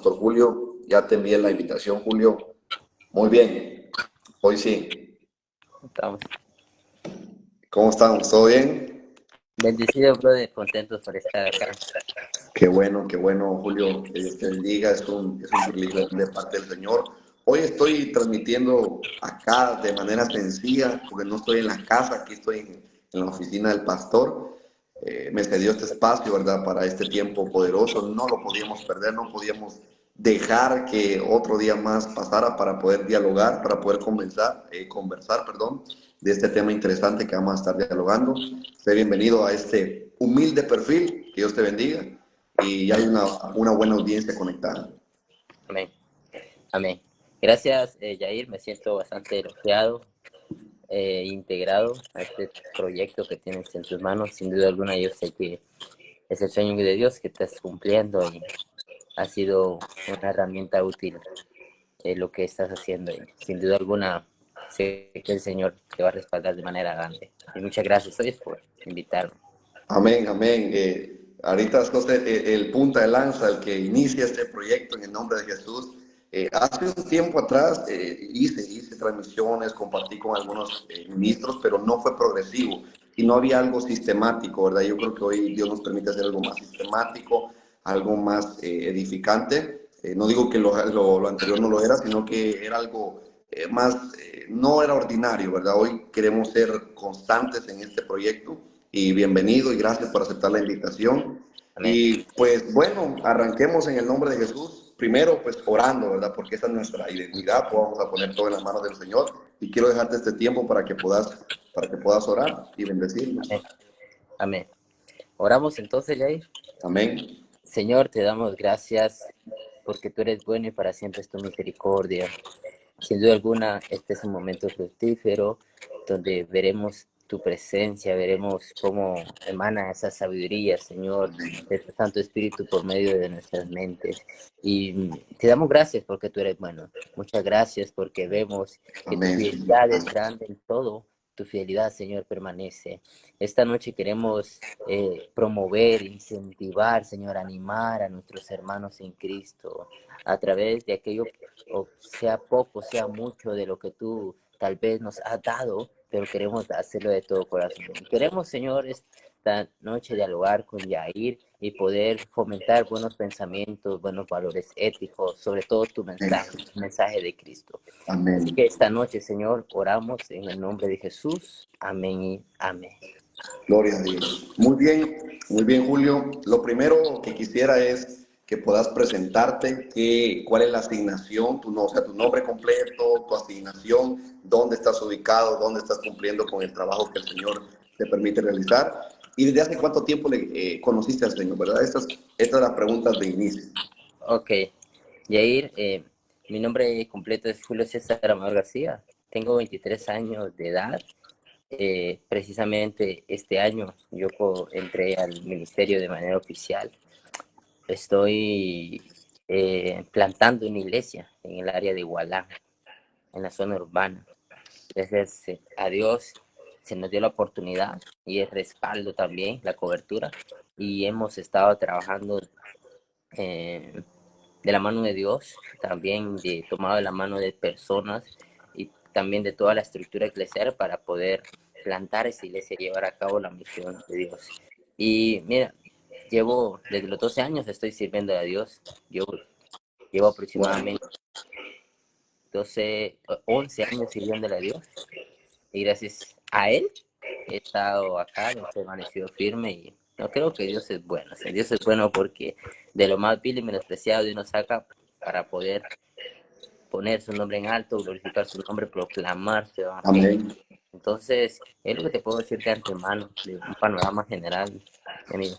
Pastor Julio. Ya te envié la invitación, Julio. Muy bien. Hoy sí. Estamos ¿Cómo estamos? ¿Todo bien? bendecidos, brother, contentos por estar acá. Qué bueno, Julio. Que Dios te bendiga. Es un privilegio de parte del Señor. Hoy estoy transmitiendo acá de manera sencilla, porque no estoy en la casa, aquí estoy en la oficina del pastor. Me cedió este espacio, ¿verdad? Para este tiempo poderoso. No lo podíamos perder, no podíamos dejar que otro día más pasara para poder dialogar, para poder conversar, de este tema interesante que vamos a estar dialogando. Sé bienvenido a este humilde perfil. Que Dios te bendiga. Y ya hay una buena audiencia conectada. Amén. Amén. Gracias, Yair. Me siento bastante elogiado, integrado a este proyecto que tienes en tus manos. Sin duda alguna, yo sé que es el sueño de Dios que estás cumpliendo y ha sido una herramienta útil lo que estás haciendo. Y sin duda alguna, sé que el Señor te va a respaldar de manera grande. Y muchas gracias, hoy por invitarme. Amén, amén. Ahorita sos el punta de lanza, el que inicia este proyecto en el nombre de Jesús. Hace un tiempo atrás hice transmisiones, compartí con algunos ministros, pero no fue progresivo y no había algo sistemático, ¿verdad? Yo creo que hoy Dios nos permite hacer algo más sistemático, algo más edificante. No digo que lo anterior no lo era, sino que era algo más, no era ordinario, ¿verdad? Hoy queremos ser constantes en este proyecto. Y bienvenido y gracias por aceptar la invitación. Amén. Y pues bueno, arranquemos en el nombre de Jesús. Primero pues orando, ¿verdad? Porque esa es nuestra identidad. Pues vamos a poner todo en las manos del Señor. Y quiero dejarte este tiempo para que puedas orar y bendecirnos. Amén. Amén. Oramos entonces, Jair. Amén. Señor, te damos gracias porque tú eres bueno y para siempre es tu misericordia. Sin duda alguna, este es un momento fructífero donde veremos tu presencia, veremos cómo emana esa sabiduría, Señor, de tu Santo Espíritu por medio de nuestras mentes. Y te damos gracias porque tú eres bueno. Muchas gracias porque vemos que tu Amén. fidelidad es grande en todo. Tu fidelidad, Señor, permanece. Esta noche queremos promover, incentivar, Señor, animar a nuestros hermanos en Cristo a través de aquello, o sea poco, sea mucho de lo que tú tal vez nos has dado, pero queremos hacerlo de todo corazón. Queremos, Señor, esta noche dialogar con Yair y poder fomentar buenos pensamientos, buenos valores éticos, sobre todo tu mensaje, el mensaje de Cristo. Así Amén. que esta noche, Señor, oramos en el nombre de Jesús. Amén y amén. Gloria a Dios. Muy bien, Julio. Lo primero que quisiera es que puedas presentarte, cuál es la asignación, o sea, tu nombre completo, tu asignación, dónde estás ubicado, dónde estás cumpliendo con el trabajo que el Señor te permite realizar y desde hace cuánto tiempo le conociste al Señor, ¿verdad? Estas son las preguntas de inicio. Ok, Yair, mi nombre completo es Julio César Amador García. Tengo 23 años de edad. Precisamente este año yo entré al ministerio de manera oficial. Estoy plantando una iglesia en el área de Igualá, en la zona urbana. Gracias a Dios se nos dio la oportunidad y el respaldo también, la cobertura, y hemos estado trabajando de la mano de Dios, también tomado de la mano de personas y también de toda la estructura eclesial para poder plantar esa iglesia y llevar a cabo la misión de Dios. Y mira, desde los 12 años estoy sirviendo a Dios. Llevo aproximadamente 11 años sirviéndole a Dios. Y gracias a Él he estado acá, he permanecido firme y no creo que Dios es bueno. O sea, Dios es bueno porque de lo más vil y menospreciado Dios nos saca para poder poner su nombre en alto, glorificar su nombre, proclamar su evangelio. Amén. Entonces, es lo que te puedo decir de antemano, de un panorama general, amigo.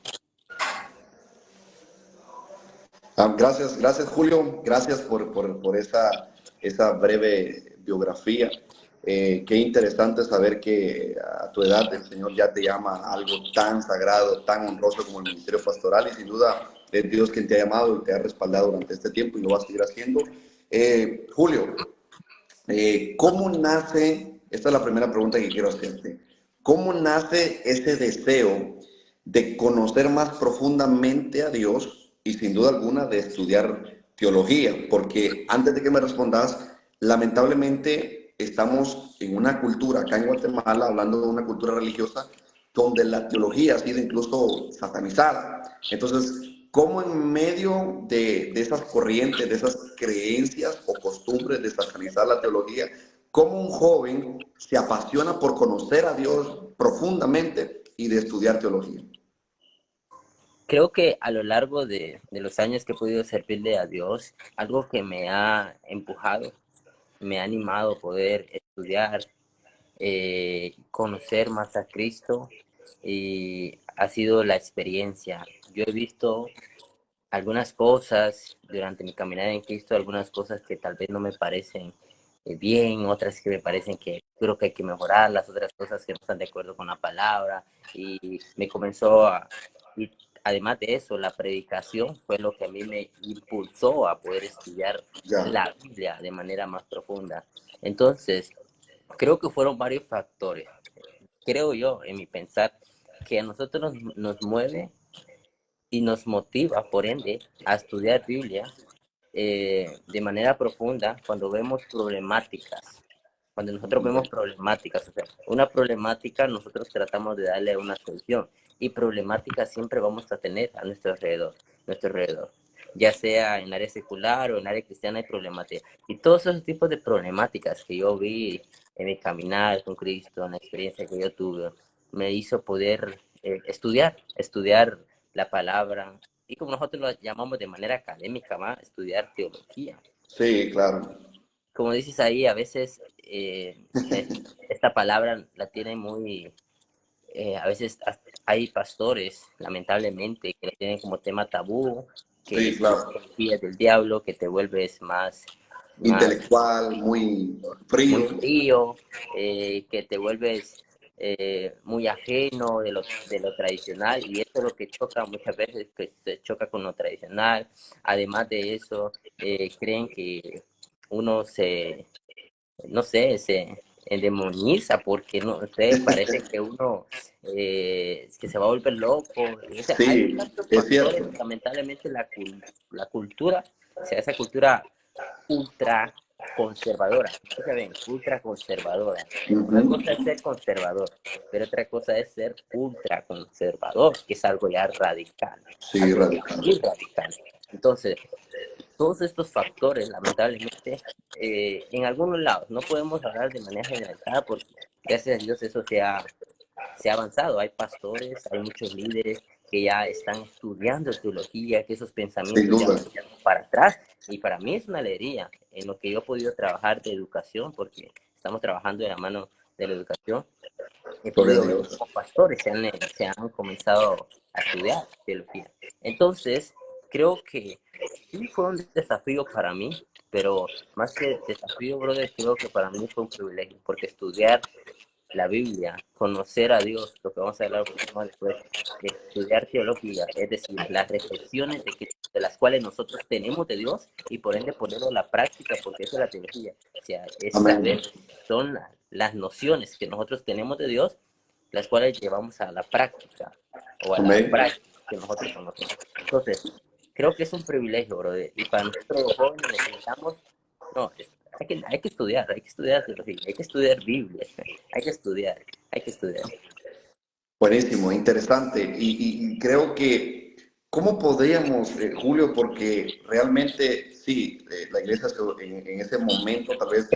Gracias Julio, gracias por esa breve biografía. Qué interesante saber que a tu edad el Señor ya te llama a algo tan sagrado, tan honroso como el ministerio pastoral y sin duda es Dios quien te ha llamado y te ha respaldado durante este tiempo y lo va a seguir haciendo. Julio, ¿cómo nace? Esta es la primera pregunta que quiero hacerte. ¿Cómo nace ese deseo de conocer más profundamente a Dios y sin duda alguna de estudiar teología, porque antes de que me respondas, lamentablemente estamos en una cultura, acá en Guatemala, hablando de una cultura religiosa, donde la teología ha sido incluso satanizada. Entonces, ¿cómo en medio de esas corrientes, de esas creencias o costumbres de satanizar la teología, cómo un joven se apasiona por conocer a Dios profundamente y de estudiar teología? Creo que a lo largo de los años que he podido servirle a Dios, algo que me ha empujado, me ha animado a poder estudiar, conocer más a Cristo, y ha sido la experiencia. Yo he visto algunas cosas durante mi caminada en Cristo, algunas cosas que tal vez no me parecen bien, otras que me parecen que creo que hay que mejorar, las otras cosas que no están de acuerdo con la palabra, y me comenzó a... Y además de eso, la predicación fue lo que a mí me impulsó a poder estudiar Ya, la Biblia de manera más profunda. Entonces, creo que fueron varios factores, creo yo, en mi pensar, que a nosotros nos mueve y nos motiva, por ende, a estudiar Biblia de manera profunda cuando vemos problemáticas. Cuando nosotros vemos problemáticas, o sea, una problemática nosotros tratamos de darle una solución, y problemáticas siempre vamos a tener a nuestro alrededor. Ya sea en área secular o en área cristiana hay problemáticas. Y todos esos tipos de problemáticas que yo vi en mi caminar con Cristo, en la experiencia que yo tuve, me hizo poder estudiar la palabra, y como nosotros lo llamamos de manera académica, ¿va? Estudiar teología. sí, claro. Como dices ahí, a veces esta palabra la tiene muy, a veces hay pastores, lamentablemente, que la tienen como tema tabú, que Sí, es claro. filosofía del diablo, que te vuelves más Intelectual, muy muy frío. frío, que te vuelves muy ajeno de lo tradicional, y eso es lo que choca muchas veces, que se choca con lo tradicional. Además de eso, creen que uno no sé, se endemoniza porque, no sé, parece que uno que se va a volver loco. O sea, hay Sí, tantos es factores, cierto. lamentablemente la cultura, o sea, esa cultura ultra conservadora. Escucha bien, ultra conservadora. Una Ujú. cosa es ser conservador, pero otra cosa es ser ultra conservador, que es algo ya radical, Sí, algo ya radical. muy radical. Entonces, todos estos factores, lamentablemente, en algunos lados, no podemos hablar de manera generalizada porque gracias a Dios eso se ha avanzado. Hay pastores, hay muchos líderes que ya están estudiando teología, que esos Sin pensamientos ya duda. van quedando para atrás. Y para mí es una alegría en lo que yo he podido trabajar de educación, porque estamos trabajando de la mano de la educación. He Gloria a podido ver Dios. cómo pastores se han comenzado a estudiar teología. Entonces, creo que sí fue un desafío para mí, pero más que desafío, brother, creo que para mí fue un privilegio, porque estudiar la Biblia, conocer a Dios, lo que vamos a hablar un poquito más después, estudiar teología, es decir, las reflexiones de las cuales nosotros tenemos de Dios, y por ende ponerlo a la práctica, porque eso es la teología. O sea, es Amén. saber, son las nociones que nosotros tenemos de Dios, las cuales llevamos a la práctica, o a la Amén. práctica que nosotros conocemos. Entonces, creo que es un privilegio, brother, y para nosotros los jóvenes necesitamos, no, hay que estudiar teología, hay que estudiar Biblia, hay que estudiar. Buenísimo, interesante. Y creo que, ¿cómo podríamos, Julio? Porque realmente, sí, la iglesia en ese momento, tal vez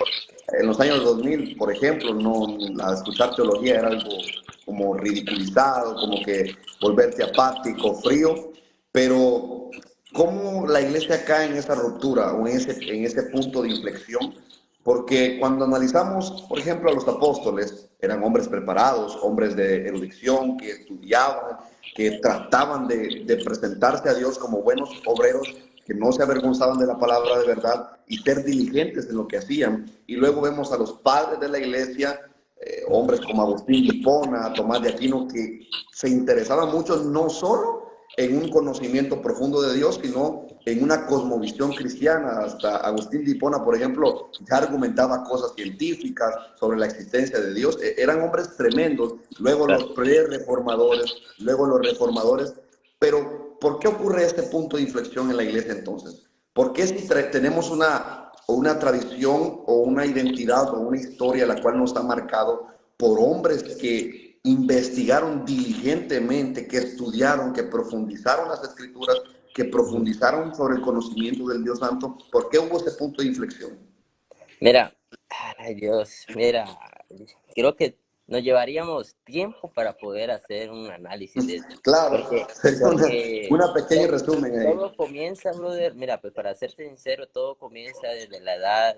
en los años 2000, por ejemplo, no, a escuchar teología era algo como ridiculizado, como que volverte apático, frío, pero ¿cómo la iglesia cae en esa ruptura o en ese punto de inflexión? Porque cuando analizamos, por ejemplo, a los apóstoles, eran hombres preparados, hombres de erudición, que estudiaban, que trataban de presentarse a Dios como buenos obreros, que no se avergonzaban de la palabra de verdad y ser diligentes en lo que hacían. Y luego vemos a los padres de la iglesia, hombres como Agustín de Hipona, Tomás de Aquino, que se interesaban mucho no solo en un conocimiento profundo de Dios, sino en una cosmovisión cristiana. Hasta Agustín de Hipona, por ejemplo, ya argumentaba cosas científicas sobre la existencia de Dios. Eran hombres tremendos. Luego los pre-reformadores, luego los reformadores. Pero, ¿por qué ocurre este punto de inflexión en la iglesia entonces? ¿Por qué si tenemos una tradición o una identidad o una historia la cual nos ha marcado por hombres que investigaron diligentemente, que estudiaron, que profundizaron las escrituras, que profundizaron sobre el conocimiento del Dios Santo? ¿Por qué hubo ese punto de inflexión? Mira, ay Dios, mira, creo que nos llevaríamos tiempo para poder hacer un análisis de eso, Claro, porque, sería porque una pequeña resumen ahí. todo comienza, brother, mira, pues para serte sincero, todo comienza desde la edad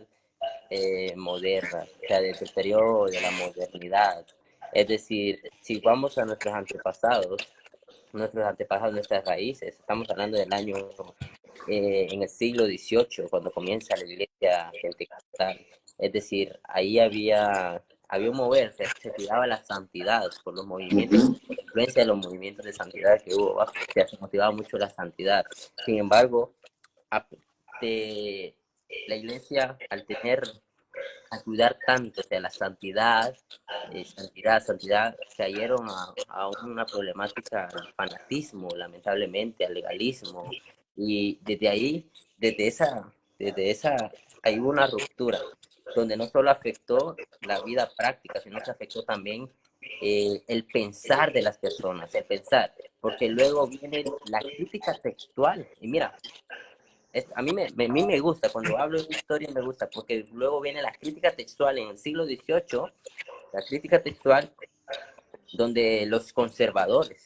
moderna, o sea, desde el periodo de la modernidad. Es decir, si vamos a nuestros antepasados, nuestras raíces, estamos hablando del año en el siglo XVIII, cuando comienza la iglesia pentecostal. Es decir, ahí había un mover, se cuidaba la santidad por los movimientos, Ujú. por la influencia de los movimientos de santidad que hubo, ¿va? O sea, se motivaba mucho la santidad. Sin embargo, de la iglesia, a cuidar tanto, o sea, la santidad, santidad, cayeron a una problemática al fanatismo, lamentablemente, al legalismo. Y desde ahí, desde esa, hay una ruptura, donde no solo afectó la vida práctica, sino que afectó también el pensar de las personas, el pensar, porque luego viene la crítica textual. Y mira, a mí me gusta, cuando hablo de historia me gusta, porque luego viene la crítica textual en el siglo XVIII, la crítica textual donde los conservadores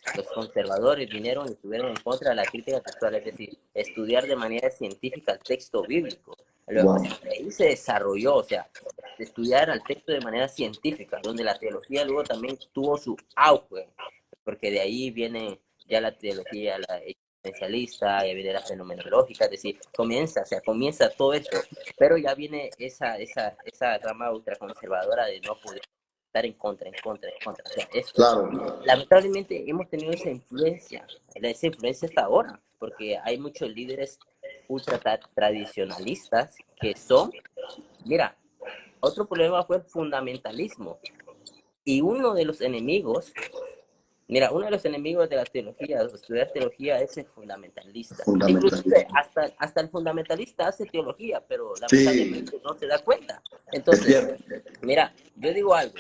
vinieron y estuvieron en contra de la crítica textual, es decir, estudiar de manera científica el texto bíblico. O Wow. sea, ahí se desarrolló, o sea, estudiar el texto de manera científica, donde la teología luego también tuvo su auge, porque de ahí viene ya la teología, la existencialista, ya viene la fenomenológica, es decir, comienza todo esto, pero ya viene esa rama ultraconservadora de no poder estar en contra, en contra, en contra. O sea, Claro, lamentablemente hemos tenido esa influencia hasta ahora, porque hay muchos líderes ultra tradicionalistas que son, mira, otro problema fue el fundamentalismo. Y uno de los enemigos de la teología, de estudiar teología, es el fundamentalista. Inclusive fundamentalismo. hasta el fundamentalista hace teología, pero Sí, lamentablemente no se da cuenta. es Entonces, cierto. mira, yo digo algo.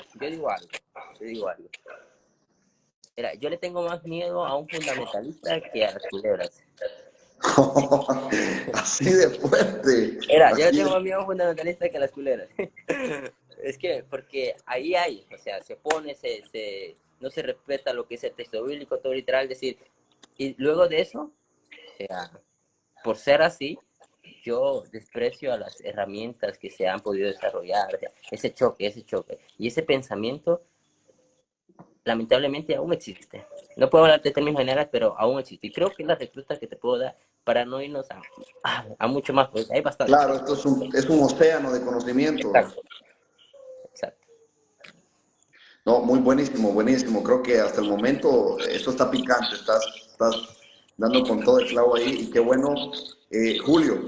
Mira, yo le tengo más miedo a un fundamentalista que a las culebras. Así de fuerte, Mira, yo le así tengo de... más miedo a un fundamentalista que a las culebras. Es que, porque ahí hay, o sea, no se respeta lo que es el texto bíblico, todo literal, decir, y luego de eso, o sea, por ser así, yo desprecio a las herramientas que se han podido desarrollar, o sea, ese choque, y ese pensamiento lamentablemente aún existe. No puedo hablar de términos generales, pero aún existe. Y creo que es la respuesta que te puedo dar para no irnos a mucho más, porque hay bastante. Claro, esto es un océano de conocimiento. Exacto, exacto. No, muy buenísimo, buenísimo. Creo que hasta el momento esto está picante, estás dando con todo el clavo ahí y qué bueno. Julio,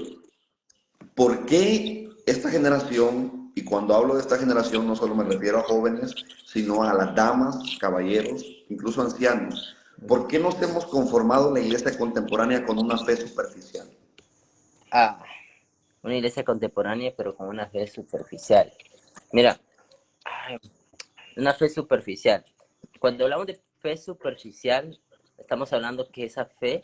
¿por qué esta generación, y cuando hablo de esta generación no solo me refiero a jóvenes, sino a las damas, caballeros, incluso ancianos, ¿por qué nos hemos conformado en la iglesia contemporánea con una fe superficial? Ah, una iglesia contemporánea, pero con una fe superficial. Mira, ay, una fe superficial. Cuando hablamos de fe superficial, estamos hablando que esa fe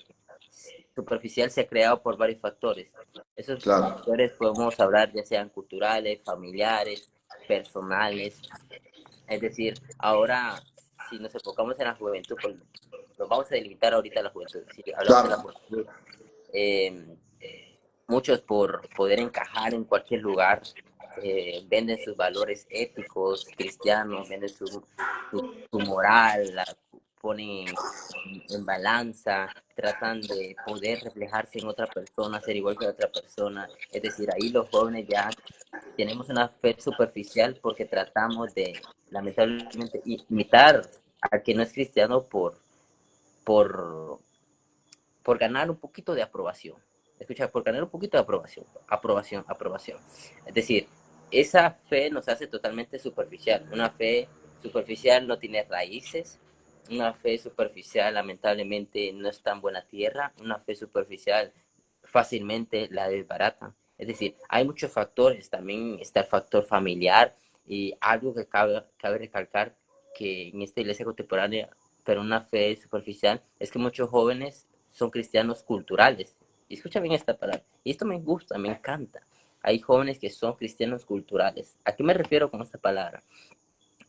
superficial se ha creado por varios factores. Esos Claro, factores podemos hablar ya sean culturales, familiares, personales. Es decir, ahora, si nos enfocamos en la juventud, pues, nos vamos a delimitar ahorita a la juventud. Si hablamos de la claro, juventud, eh, muchos por poder encajar en cualquier lugar, venden sus valores éticos, cristianos, venden su moral, la ponen en balanza, tratan de poder reflejarse en otra persona, ser igual que otra persona. Es decir, ahí los jóvenes ya tenemos una fe superficial porque tratamos de, lamentablemente, imitar al que no es cristiano por, por ganar un poquito de aprobación. Escucha, por ganar un poquito de aprobación, aprobación, aprobación. Es decir, esa fe nos hace totalmente superficial. Una fe superficial no tiene raíces. Una fe superficial, lamentablemente, no está en buena tierra. Una fe superficial fácilmente la desbaratan. Es decir, hay muchos factores, también está el factor familiar y algo que cabe recalcar que en esta iglesia contemporánea, pero una fe superficial, es que muchos jóvenes son cristianos culturales. Y escucha bien esta palabra, y esto me gusta, me encanta. Hay jóvenes que son cristianos culturales. ¿A qué me refiero con esta palabra?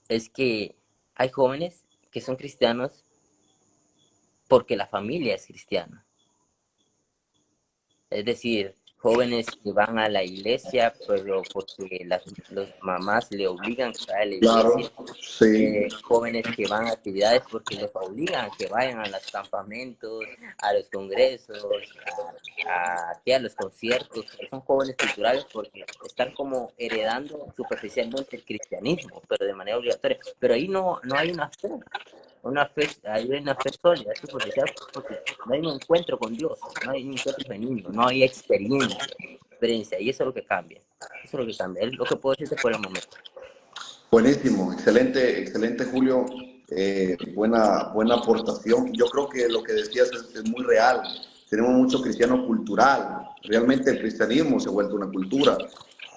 Es que hay jóvenes que son cristianos porque la familia es cristiana. Es decir, jóvenes que van a la iglesia, pero porque las mamás le obligan a ir a la Claro, iglesia. sí, Jóvenes que van a actividades porque los obligan a que vayan a los campamentos, a los congresos, a los conciertos. Son jóvenes culturales porque están como heredando superficialmente el cristianismo, pero de manera obligatoria. Pero ahí no hay hay una fe sólida, es superficial porque no hay un encuentro con Dios, no hay un encuentro genuino, no hay experiencia, y eso es lo que cambia. Eso es lo que cambia, es lo que puedo decirte por el momento. buenísimo, excelente, excelente Julio, buena aportación. Yo creo que lo que decías es muy real. Tenemos mucho cristiano cultural. Realmente el cristianismo se ha vuelto una cultura.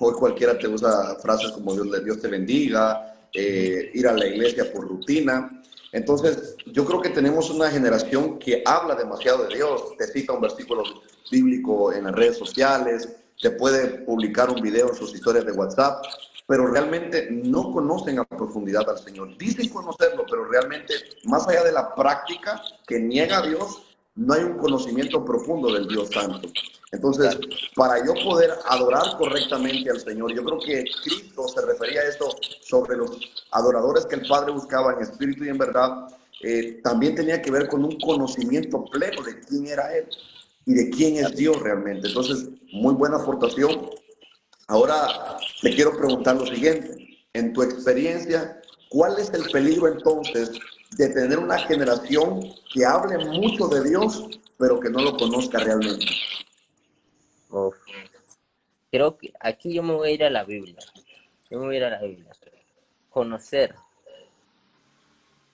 Hoy cualquiera te usa frases como Dios te bendiga, ir a la iglesia por rutina. Entonces, yo creo que tenemos una generación que habla demasiado de Dios. Te cita un versículo bíblico en las redes sociales, te puede publicar un video en sus historias de WhatsApp, pero realmente no conocen a profundidad al Señor. Dicen conocerlo, pero realmente, más allá de la práctica que niega a Dios, no hay un conocimiento profundo del Dios Santo. Entonces, Claro. para yo poder adorar correctamente al Señor, yo creo que Cristo se refería a esto sobre los adoradores que el Padre buscaba en espíritu y en verdad, también tenía que ver con un conocimiento pleno de quién era Él y de quién es Dios realmente. Entonces, muy buena aportación. Ahora te quiero preguntar lo siguiente. En tu experiencia, ¿cuál es el peligro entonces de tener una generación que hable mucho de Dios, pero que no lo conozca realmente? Uf. Creo que aquí yo me voy a ir a la Biblia. Yo me voy a ir a la Biblia. Conocer,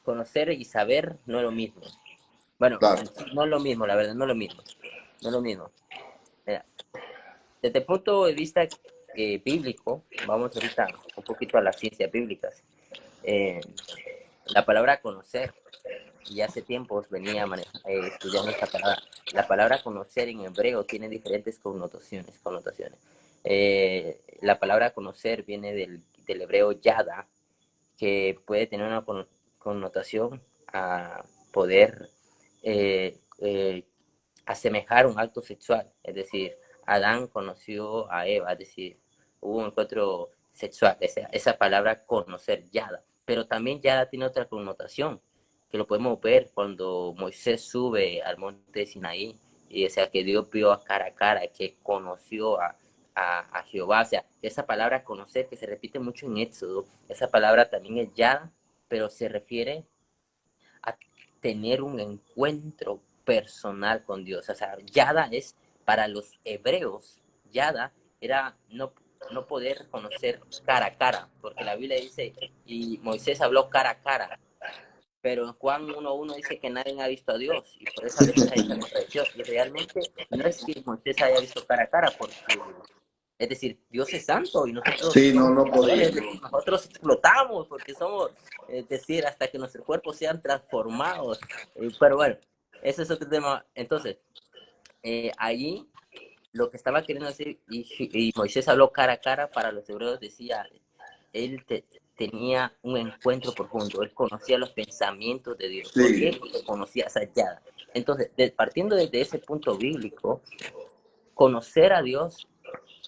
conocer y saber no es lo mismo. Bueno, Claro, no es lo mismo, la verdad, no es lo mismo. No es lo mismo. Mira, desde el punto de vista bíblico, vamos ahorita un poquito a las ciencias bíblicas. Eh, la palabra conocer, y hace tiempos venía estudiando esta palabra. La palabra conocer en hebreo tiene diferentes connotaciones. La palabra conocer viene del hebreo yada, que puede tener una connotación a poder eh, eh, asemejar un acto sexual. Es decir, Adán conoció a Eva, es decir, hubo un encuentro sexual. Esa palabra conocer, yada. Pero también yada tiene otra connotación, que lo podemos ver cuando Moisés sube al monte Sinaí, y o sea, que Dios vio a cara, que conoció a Jehová. O sea, esa palabra conocer que se repite mucho en Éxodo, esa palabra también es yada, pero se refiere a tener un encuentro personal con Dios. O sea, yada es para los hebreos, yada era no poder conocer cara a cara, porque la Biblia dice, y Moisés habló cara a cara, pero en Juan 1.1 dice que nadie ha visto a Dios, y por eso a veces hay esta contradicción, y realmente no es que Moisés haya visto cara a cara, porque es decir, Dios es santo y nosotros sí, no, somos no podía. pecadores, es decir, nosotros explotamos porque somos, es decir, hasta que nuestros cuerpos sean transformados. Pero bueno, ese es otro tema. Entonces, allí lo que estaba queriendo decir, y Moisés habló cara a cara, para los hebreos decía, él tenía un encuentro profundo, él conocía los pensamientos de Dios. ¿Por qué? Sí, Porque conocía esa llada. Entonces, partiendo desde ese punto bíblico, conocer a Dios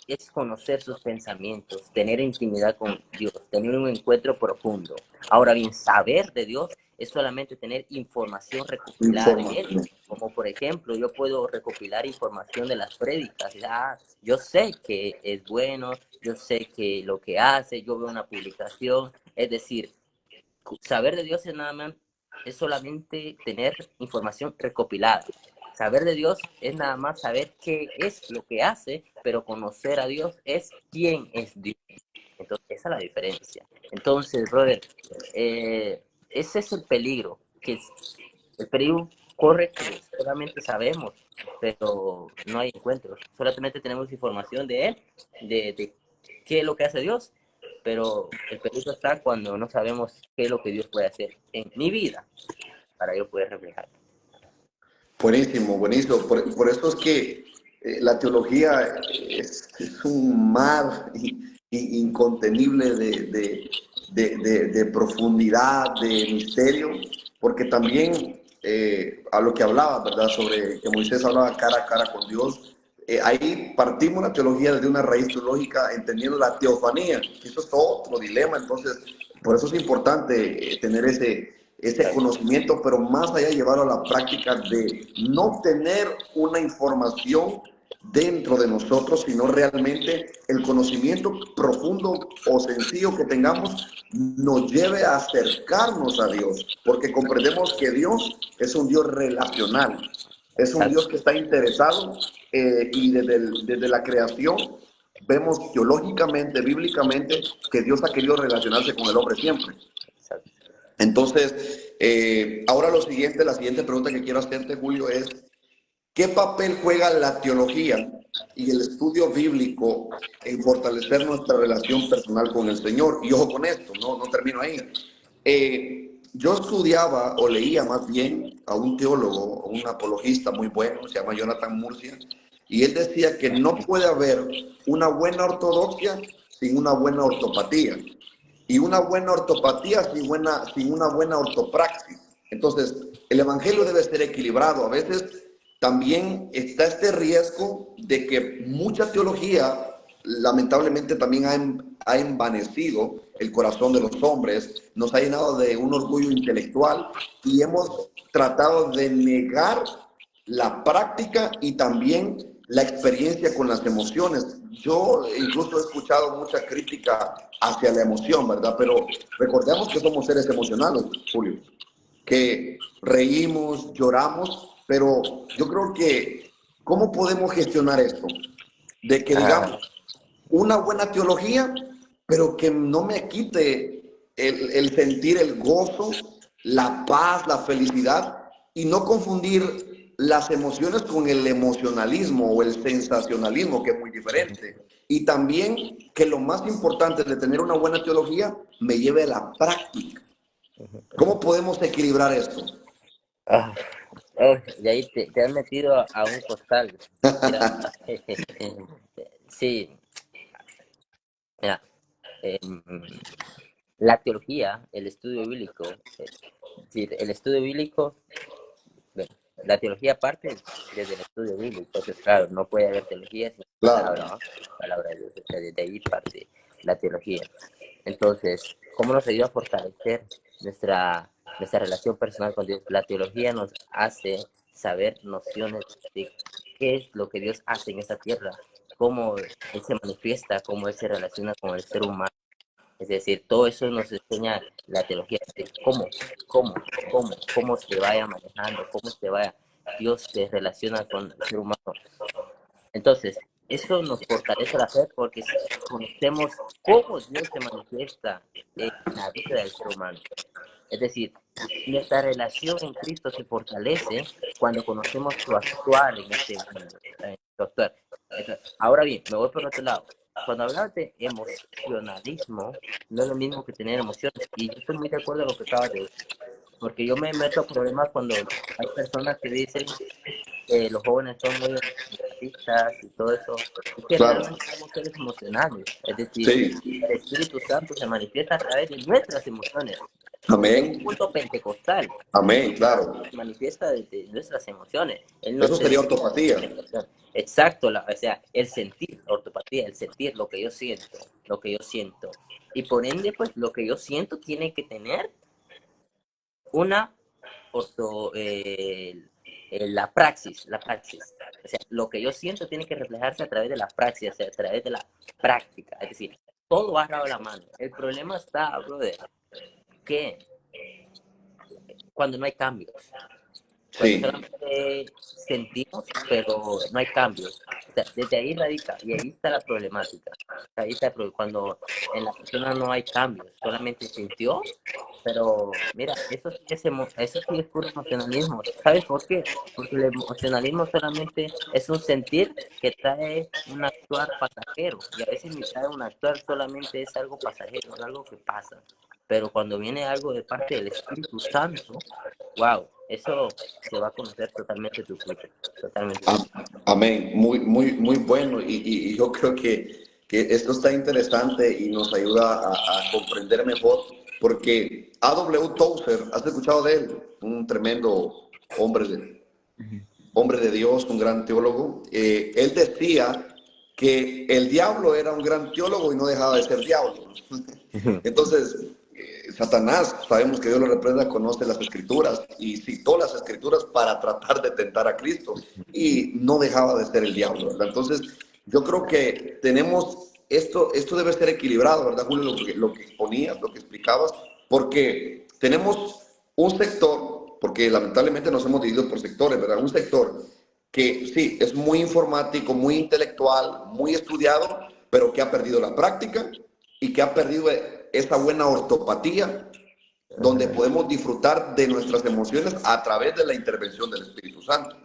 es conocer sus pensamientos, tener intimidad con Dios, tener un encuentro profundo. Ahora bien, saber de Dios es solamente tener información recopilada de Él. información. Como por ejemplo, yo puedo recopilar información de las prédicas. Yo sé que es bueno, yo sé que lo que hace, yo veo una publicación. Es decir, saber de Dios es solamente tener información recopilada. Saber de Dios es nada más saber qué es lo que hace, pero conocer a Dios es quién es Dios. Entonces, esa es la diferencia. Entonces, brother, ese es el peligro, el peligro corre que solamente sabemos pero no hay encuentros. Solamente tenemos información de Él, de qué es lo que hace Dios, pero el peligro está cuando no sabemos qué es lo que Dios puede hacer en mi vida para yo poder reflejar. Buenísimo, buenísimo. Por eso es que la teología es un mar incontenible de profundidad, de misterio, porque también a lo que hablaba, ¿verdad? Sobre que Moisés hablaba cara a cara con Dios. Ahí partimos la teología desde una raíz teológica, entendiendo la teofanía. Eso es otro dilema. Entonces, por eso es importante tener ese conocimiento, pero más allá de llevarlo a la práctica, de no tener una información dentro de nosotros, sino realmente el conocimiento profundo o sencillo que tengamos nos lleve a acercarnos a Dios, porque comprendemos que Dios es un Dios relacional, es un Dios que está interesado y desde la creación vemos teológicamente, bíblicamente, que Dios ha querido relacionarse con el hombre siempre. Entonces, ahora la siguiente pregunta que quiero hacerte, Julio, es ¿qué papel juega la teología y el estudio bíblico en fortalecer nuestra relación personal con el Señor? Y ojo con esto, no termino ahí. Yo estudiaba o leía más bien a un teólogo, un apologista muy bueno, se llama Jonathan Murcia, y él decía que no puede haber una buena ortodoxia sin una buena ortopatía y una buena ortopatía sin una buena ortopraxis. Entonces, el evangelio debe ser equilibrado. A veces también está este riesgo de que mucha teología, lamentablemente, también ha envanecido el corazón de los hombres, nos ha llenado de un orgullo intelectual y hemos tratado de negar la práctica y también la experiencia con las emociones. Yo incluso he escuchado mucha crítica hacia la emoción, ¿verdad? Pero recordemos que somos seres emocionales, Julio, que reímos, lloramos, pero yo creo que ¿cómo podemos gestionar esto? De que digamos una buena teología, pero que no me quite el sentir el gozo, la paz, la felicidad y no confundir las emociones con el emocionalismo o el sensacionalismo, que es muy diferente. Y también que lo más importante de tener una buena teología me lleve a la práctica. ¿Cómo podemos equilibrar esto? Y ahí te has metido a un costal. Mira, sí, mira, la teología, el estudio bíblico, el estudio bíblico, bueno, la teología parte desde el estudio bíblico, entonces claro, no puede haber teología sin Claro. palabra de Dios, o sea, desde ahí parte la teología. Entonces, ¿cómo nos ayuda a fortalecer nuestra relación personal con Dios? La teología nos hace saber nociones de qué es lo que Dios hace en esta tierra, cómo Él se manifiesta, cómo Él se relaciona con el ser humano. Es decir, todo eso nos enseña la teología de cómo se vaya manejando, cómo se vaya, Dios se relaciona con el ser humano. Entonces, eso nos fortalece la fe porque conocemos cómo Dios se manifiesta en la vida del ser humano. Es decir, nuestra relación en Cristo se fortalece cuando conocemos su actuar en este mundo. Su actuar. Ahora bien, me voy por otro lado. Cuando hablamos de emocionalismo, no es lo mismo que tener emociones. Y yo estoy muy de acuerdo con lo que acabas de decir. Porque yo me meto a problemas cuando hay personas que dicen que los jóvenes son muy emocionalistas y todo eso. Es que Claro. realmente somos seres emocionales. Es decir, Sí. el Espíritu Santo se manifiesta a través de nuestras emociones. Somos un Amén. punto pentecostal. Amén, claro. Se manifiesta desde nuestras emociones. Él Eso nos sería enseña. ortopatía. Exacto, o sea, el sentir, la ortopatía, el sentir lo que yo siento, lo que yo siento. Y por ende, pues lo que yo siento tiene que tener una la praxis, la praxis. O sea, lo que yo siento tiene que reflejarse a través de la praxis, o sea, a través de la práctica. Es decir, todo va a la mano. El problema está, brother, que cuando no hay cambios, cuando Sí. solamente sentimos, pero no hay cambios. O sea, desde ahí radica, y ahí está la problemática. Ahí está cuando en la persona no hay cambios, solamente sintió, pero mira, eso sí es puro emocionalismo. ¿Sabes por qué? Porque el emocionalismo solamente es un sentir que trae un actuar pasajero. Y a veces mi trae un actuar solamente es algo pasajero, es algo que pasa. Pero cuando viene algo de parte del Espíritu Santo, wow, eso se va a conocer totalmente tu fruto. Totalmente tu fruto. Amén. Muy, muy, muy bueno. Y yo creo que esto está interesante y nos ayuda a comprender mejor, porque A.W. Tozer, ¿has escuchado de él? Un tremendo hombre hombre de Dios, un gran teólogo. Él decía que el diablo era un gran teólogo y no dejaba de ser diablo. Entonces, Satanás, sabemos que Dios lo reprenda, conoce las escrituras y citó las escrituras para tratar de tentar a Cristo y no dejaba de ser el diablo, ¿verdad? Entonces, yo creo que tenemos esto debe ser equilibrado, ¿verdad, Julio? Lo que exponías, lo que explicabas, porque tenemos un sector, porque lamentablemente nos hemos dividido por sectores, ¿verdad? Un sector que sí, es muy informático, muy intelectual, muy estudiado, pero que ha perdido la práctica y que ha perdido esa buena ortopatía donde podemos disfrutar de nuestras emociones a través de la intervención del Espíritu Santo.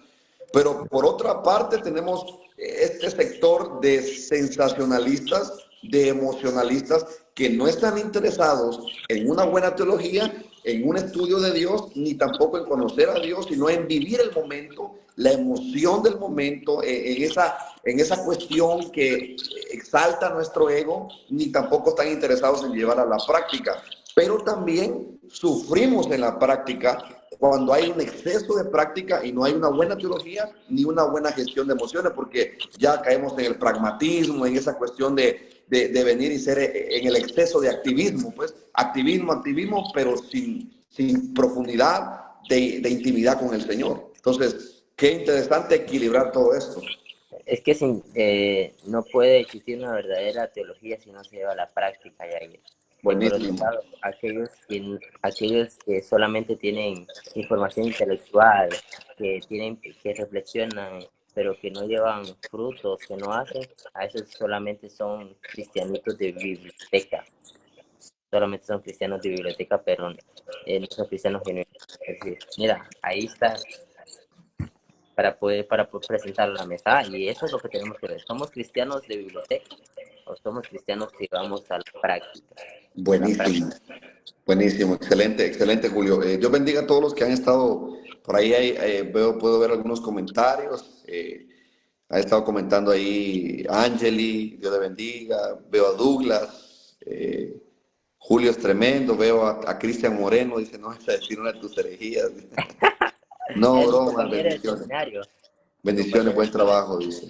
Pero por otra parte tenemos este sector de sensacionalistas, de emocionalistas, que no están interesados en una buena teología, en un estudio de Dios, ni tampoco en conocer a Dios, sino en vivir el momento, la emoción del momento, en esa cuestión que exalta nuestro ego, ni tampoco están interesados en llevar a la práctica. Pero también sufrimos en la práctica cuando hay un exceso de práctica y no hay una buena teología ni una buena gestión de emociones, porque ya caemos en el pragmatismo, en esa cuestión de venir y ser en el exceso de activismo, pues activismo, pero sin profundidad de intimidad con el Señor. Entonces, qué interesante equilibrar todo esto. Es que no puede existir una verdadera teología si no se lleva a la práctica, Yair. Y por otro Buenísimo. lado, aquellos que solamente tienen información intelectual, que reflexionan, pero que no llevan frutos, que no hacen, a esos solamente son cristianitos de biblioteca. Solamente son cristianos de biblioteca, pero no son cristianos genuinos. Es decir, mira, ahí está para poder presentar la mesa. Y eso es lo que tenemos que ver. ¿Somos cristianos de biblioteca o somos cristianos que vamos a la práctica? A la práctica. Buenísimo. Buenísimo, excelente, excelente, Julio. Dios bendiga a todos los que han estado por ahí. Puedo ver algunos comentarios. Ha estado comentando ahí Angeli, Dios le bendiga. Veo a Douglas. Julio es tremendo. Veo a Cristian Moreno. Dice, no, es a decir una de tus herejías. No, Es mi bromas, compañero de bendiciones. seminario. Mi Bendiciones, compañero. buen trabajo, dice.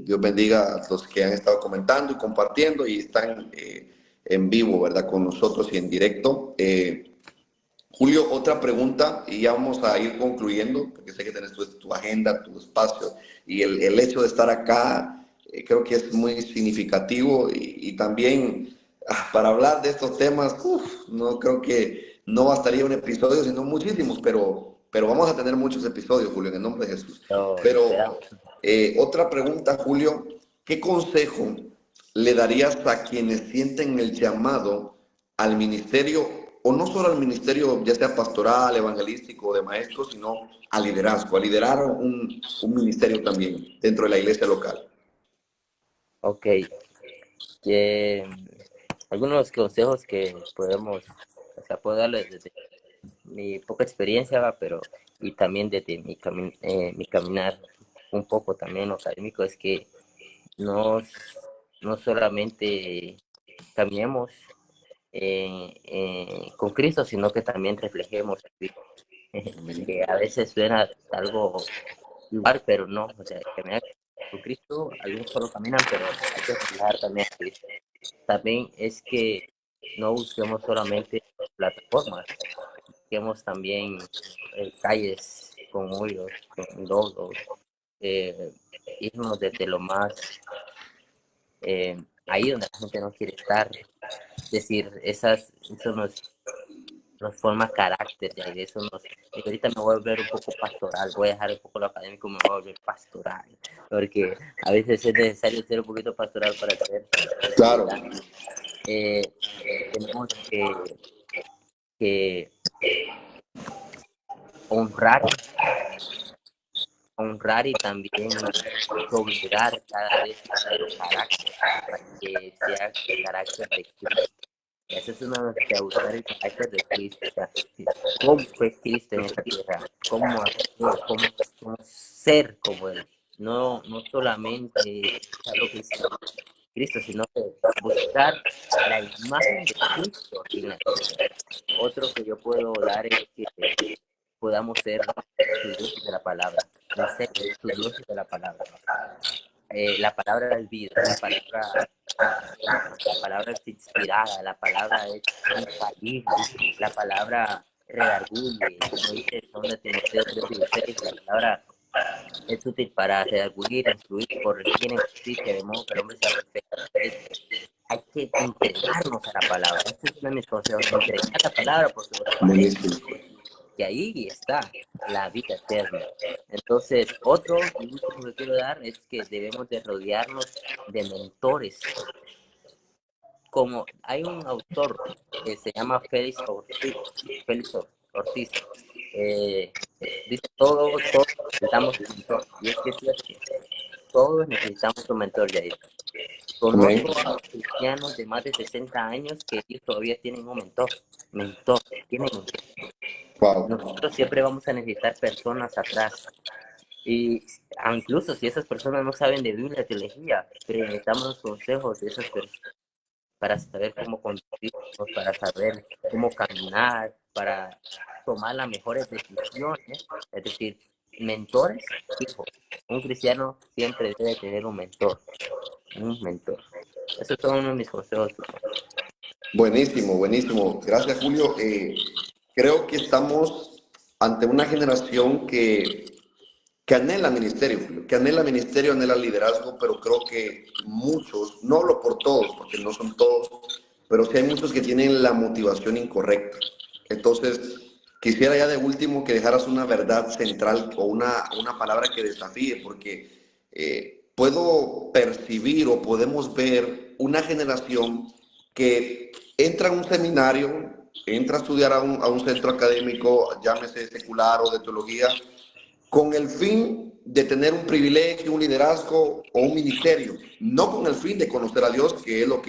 Dios bendiga a los que han estado comentando y compartiendo y están en vivo, ¿verdad? Con nosotros y en directo. Julio, otra pregunta y ya vamos a ir concluyendo, porque sé que tienes tu agenda, tu espacio y el hecho de estar acá creo que es muy significativo y también para hablar de estos temas, no creo que no bastaría un episodio, sino muchísimos, pero vamos a tener muchos episodios, Julio, en el nombre de Jesús. Lo Pero esperamos. otra pregunta, Julio, ¿qué consejo le darías a quienes sienten el llamado al ministerio, o no solo al ministerio, ya sea pastoral, evangelístico o de maestros, sino al liderazgo, a liderar un ministerio también dentro de la iglesia local? Ok. Que, algunos consejos que puedo darles desde mi poca experiencia, ¿va? Pero, y también desde mi caminar un poco también lo académico, es que no, no solamente caminemos con Cristo, sino que también reflejemos a Cristo. Que a veces suena algo igual, pero no, o sea, caminar con Cristo, algunos solo caminan, pero hay que reflejar también a Cristo. También es que no busquemos solamente plataformas, busquemos también calles con hoyos, con lodos, eh, irnos desde lo más ahí donde la gente no quiere estar. Es decir, eso nos forma carácter, ya, y eso y ahorita me voy a volver un poco pastoral, voy a dejar un poco lo académico, me voy a volver pastoral, porque a veces es necesario ser un poquito pastoral para tener Claro. fructividad. Tenemos que que honrar, honrar y también doblegar cada vez nuestro carácter para que sea el carácter de Cristo. Esa es una de buscar el carácter de Cristo. O sea, cómo fue Cristo en esta tierra, cómo actuó, cómo ser como Él. No solamente lo que hizo Cristo, sino que buscar la imagen de Cristo en la tierra. Otro que yo puedo dar es que podamos ser estudiosos de la palabra, en serio, estudiosos de la palabra. La palabra es vida, la palabra transforma, la palabra es inspirada, la palabra es infalible, la palabra redarguye, como dice 2 Timoteo 3:16, la palabra es útil para redarguir, instruir, corregir en justicia, de modo que el hombre sea perfecto. Hay que entregarnos a la palabra. Este es uno de mis consejos, entregar la palabra, porque vosotros que ahí está la vida eterna. Entonces, otro y último que quiero dar es que debemos de rodearnos de mentores. Como hay un autor que se llama Félix Ortiz, dice, todos necesitamos un mentor. Y es que es cierto, todos necesitamos un mentor, Yair. Amén. Conozco a cristianos de más de 60 años que ellos todavía tienen un tienen mentor. Wow. Nosotros siempre vamos a necesitar personas atrás. Y incluso si esas personas no saben de Biblia, teología, pero necesitamos los consejos de esas personas para saber cómo conducirnos, para saber cómo caminar, para tomar las mejores decisiones. Es decir, mentores, fijo. Un cristiano siempre debe tener un mentor. Esos son uno de mis consejos. Buenísimo, buenísimo. Gracias, Julio. Creo que estamos ante una generación que anhela ministerio, Julio, que anhela ministerio, anhela liderazgo, pero creo que muchos, no hablo por todos, porque no son todos, pero sí hay muchos que tienen la motivación incorrecta. Entonces, quisiera ya de último que dejaras una verdad central o una palabra que desafíe, porque puedo percibir o podemos ver una generación que entra a un seminario, entra a estudiar a un centro académico, llámese secular o de teología, con el fin de tener un privilegio, un liderazgo o un ministerio, no con el fin de conocer a Dios, que es lo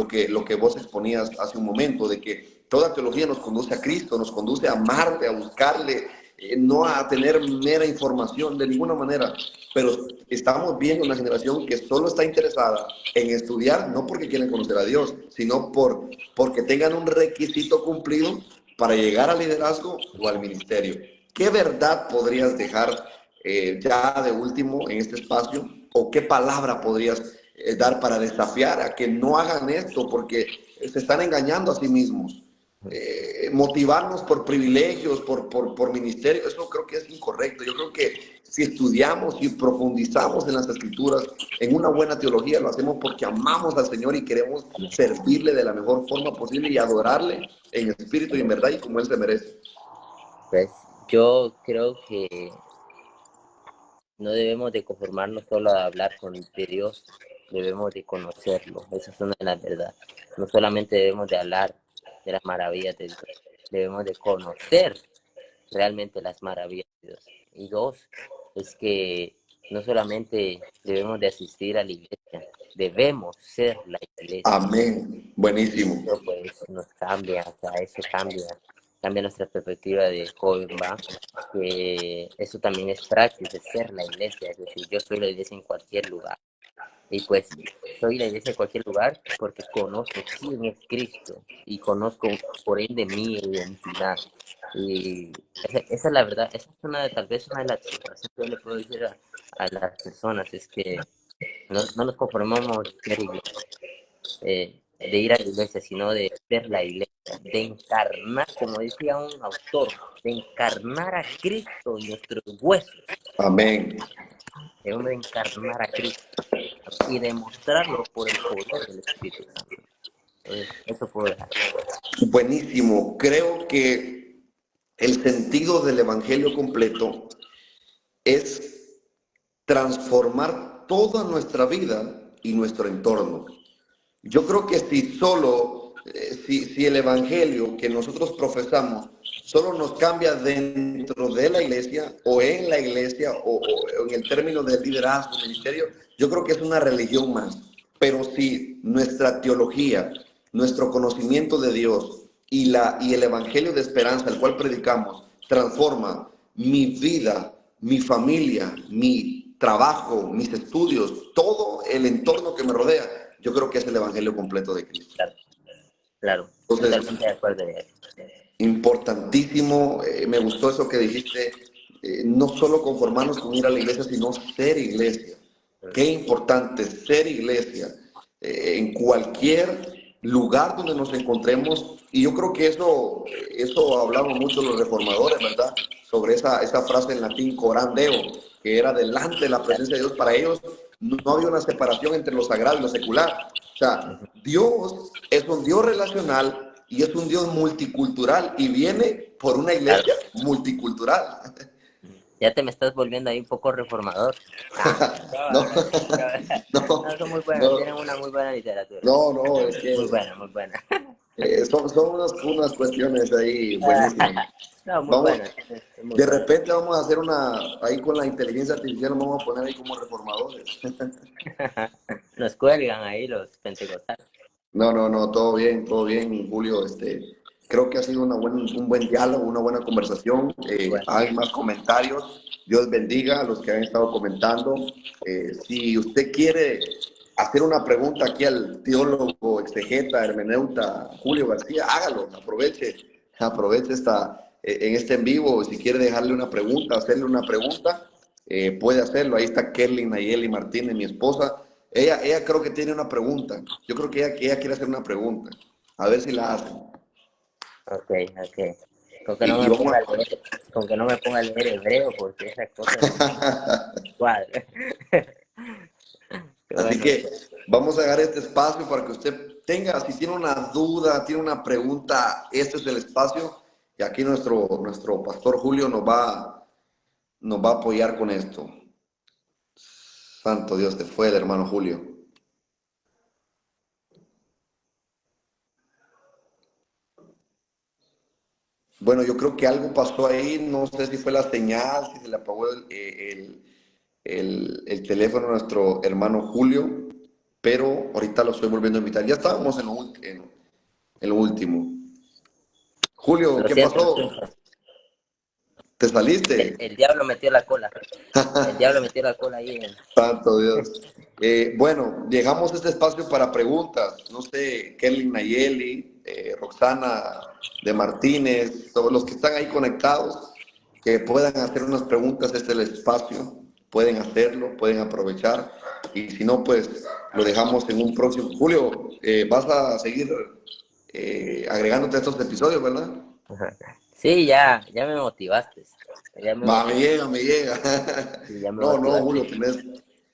que vos exponías hace un momento, de que toda teología nos conduce a Cristo, nos conduce a amarle, a buscarle, no a tener mera información de ninguna manera, pero estamos viendo una generación que solo está interesada en estudiar, no porque quieren conocer a Dios, sino porque tengan un requisito cumplido para llegar al liderazgo o al ministerio. ¿Qué verdad podrías dejar ya de último en este espacio? ¿O qué palabra podrías dar para desafiar a que no hagan esto? Porque se están engañando a sí mismos. Motivarnos por privilegios, por ministerio, eso creo que es incorrecto. Yo creo que si estudiamos y profundizamos en las escrituras, en una buena teología, lo hacemos porque amamos al Señor y queremos servirle de la mejor forma posible y adorarle en espíritu y en verdad y como Él se merece. Pues yo creo que no debemos de conformarnos solo a hablar de Dios, debemos de conocerlo. Esa es una de las verdades. No solamente debemos de hablar de las maravillas de Dios, debemos de conocer realmente las maravillas de Dios. Y dos, es que no solamente debemos de asistir a la iglesia, debemos ser la iglesia. Amén. Buenísimo. Eso pues nos cambia, o sea, eso cambia nuestra perspectiva de joven, ¿va? Que eso también es práctico, de ser la iglesia, es decir, yo soy la iglesia en cualquier lugar. Y pues soy la iglesia en cualquier lugar porque conozco quién es Cristo y conozco por ende mi identidad. Y esa es la verdad, esa es tal vez una de las cosas que yo le puedo decir a las personas, es que no nos conformamos de ser iglesia, de ir a la iglesia, sino de ser la iglesia, de encarnar, como decía un autor, de encarnar a Cristo en nuestros huesos. Amén. Debemos de encarnar a Cristo y demostrarlo por el poder del Espíritu Santo. Entonces, eso puedo dejar. Buenísimo. Creo que el sentido del evangelio completo es transformar toda nuestra vida y nuestro entorno. Yo creo que si solo si el evangelio que nosotros profesamos solo nos cambia dentro de la iglesia o en la iglesia o en el término de liderazgo, ministerio, yo creo que es una religión más. Pero si nuestra teología, nuestro conocimiento de Dios y el evangelio de esperanza, el cual predicamos, transforma mi vida, mi familia, mi trabajo, mis estudios, todo el entorno que me rodea, yo creo que es el evangelio completo de Cristo. Claro, claro, Entonces, totalmente de acuerdo. importantísimo, me gustó eso que dijiste, no solo conformarnos con ir a la iglesia, sino ser iglesia. Qué importante ser iglesia en cualquier lugar donde nos encontremos. Y yo creo que eso hablamos mucho los reformadores, ¿verdad? Sobre esa frase en latín, coram deo, que era delante de la presencia de Dios. Para ellos no había una separación entre lo sagrado y lo secular. O sea, Dios es un Dios relacional y es un Dios multicultural y viene por una Claro. iglesia multicultural. Ya te me estás volviendo ahí un poco reformador. No, no, No, son muy buenos, no, tienen una muy buena literatura. no, es Muy que buena, muy buena. son unas cuestiones ahí buenísimas. No, muy Vamos, buena, muy de buena. repente vamos a hacer ahí con la inteligencia artificial nos vamos a poner ahí como reformadores. Nos cuelgan ahí los pentecostales. No, todo bien, Julio. Creo que ha sido un buen diálogo, una buena conversación. Bueno, Hay más comentarios. Dios bendiga a los que han estado comentando. Si usted quiere hacer una pregunta aquí al teólogo, exegeta, hermeneuta Julio García, hágalo, aproveche en este en vivo. Si quiere dejarle una pregunta, hacerle una pregunta, puede hacerlo. Ahí está Kelly Nayeli Martínez, mi esposa. Ella creo que tiene una pregunta. Yo creo que ella quiere hacer una pregunta. A ver si la hace. ok, ok. Con que no Y me vamos ponga a leer, con que no me ponga a leer hebreo, porque esas cosas no me cuadran. Así Bueno, que vamos a dar este espacio para que usted tenga, si tiene una duda, tiene una pregunta, este es el espacio. Y aquí nuestro pastor Julio nos va a apoyar con esto. Santo Dios, te fue el hermano Julio. Bueno, yo creo que algo pasó ahí, no sé si fue la señal, si se le apagó el teléfono a nuestro hermano Julio, pero ahorita lo estoy volviendo a invitar. Ya estábamos en lo último. Julio, lo ¿qué siento, lo pasó? siento. ¿Te saliste? El diablo metió la cola. El diablo metió la cola ahí en... Santo Dios. Bueno, llegamos a este espacio para preguntas. No sé, Kelly Nayeli, Roxana de Martínez, todos los que están ahí conectados, que puedan hacer unas preguntas, este es el espacio. Pueden hacerlo, pueden aprovechar. Y si no, pues lo dejamos en un próximo. Julio, vas a seguir agregándote a estos episodios, ¿verdad? Sí, ya me motivaste. Ya me Va, me motivaste. llega, me llega. Sí, ya me No, motivaste. Julio,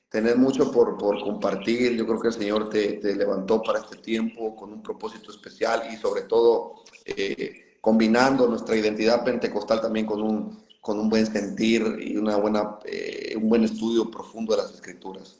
tenés mucho por compartir. Yo creo que el Señor te levantó para este tiempo con un propósito especial y sobre todo combinando nuestra identidad pentecostal también con un buen sentir y un buen estudio profundo de las Escrituras.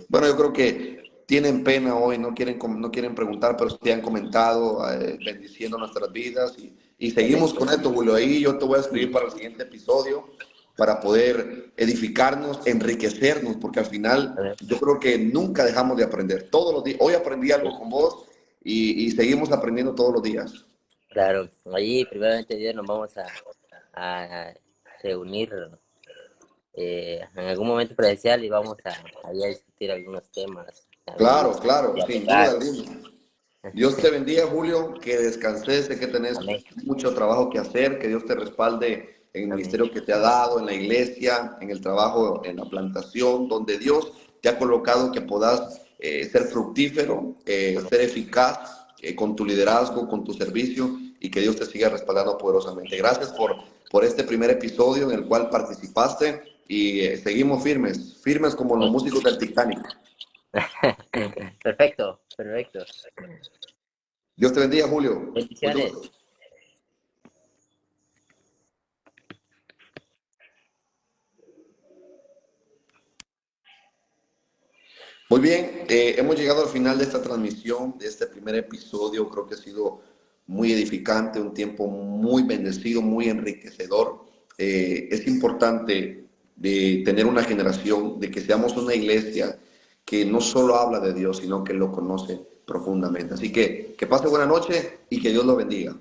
Bueno, yo creo que tienen pena hoy, no quieren preguntar, pero sí han comentado, bendiciendo nuestras vidas y seguimos con esto, Julio. Ahí yo te voy a escribir para el siguiente episodio para poder edificarnos, enriquecernos, porque al final yo creo que nunca dejamos de aprender. Todos los días, hoy aprendí algo con vos y seguimos aprendiendo todos los días. Claro, allí primeramente Dios nos vamos a reunir en algún momento presencial y vamos a discutir algunos temas Claro, también, claro, sin duda dialogar. alguna. Dios te bendiga, Julio, que descanses, sé que tenés Amén, mucho trabajo que hacer, que Dios te respalde en el amén. ministerio que te ha dado, en la iglesia, en el trabajo, en la plantación, donde Dios te ha colocado que puedas ser fructífero, Amén. ser eficaz con tu liderazgo, con tu servicio y que Dios te siga respaldando poderosamente. Gracias por este primer episodio en el cual participaste y seguimos firmes como los músicos del Titanic. Perfecto, perfecto. Dios te bendiga, Julio. Mucho Bendiciones. gusto. Muy bien, hemos llegado al final de esta transmisión, de este primer episodio. Creo que ha sido muy edificante, un tiempo muy bendecido, muy enriquecedor. Es importante de tener una generación, de que seamos una iglesia que no solo habla de Dios, sino que lo conoce profundamente. Así que pase buena noche y que Dios lo bendiga.